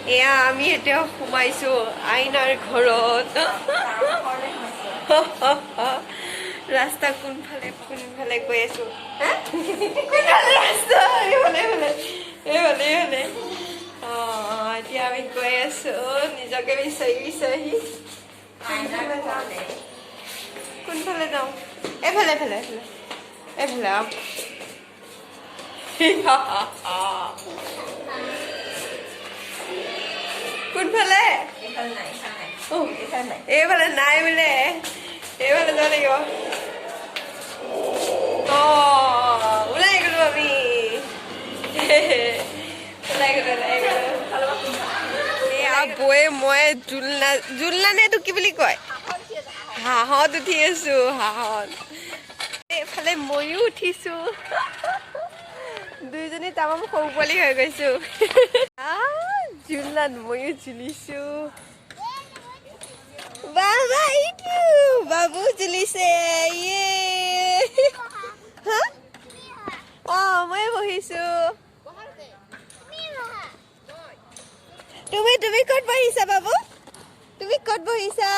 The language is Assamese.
এয়া আমি এতিয়া সোমাইছো আইনাৰ ঘৰত ৰাস্তা কোনফালে গৈ আছো ৰাস্তা এইফালে এতিয়া আমি গৈ আছো নিজকে বিচাৰি কোনফালে যাওঁ এইফালে কোনফালে এইফালে নাই বোলে এইফালে যাব লাগিব ওলাই গলো আমি বৌয়ে মই জোলনা নে এইটো কি বুলি কয় হাঁহত উঠি আছো হাঁহত এইফালে ময়ো উঠিছো দুইজনী তামাম সৰু পোৱালি হৈ গৈছো জোলনাত ময়ো ঝুলিছো বাবু ঝুলিছে মই বহিছো তুমি ক'ত বহিছা বাবু তুমি ক'ত বহিছা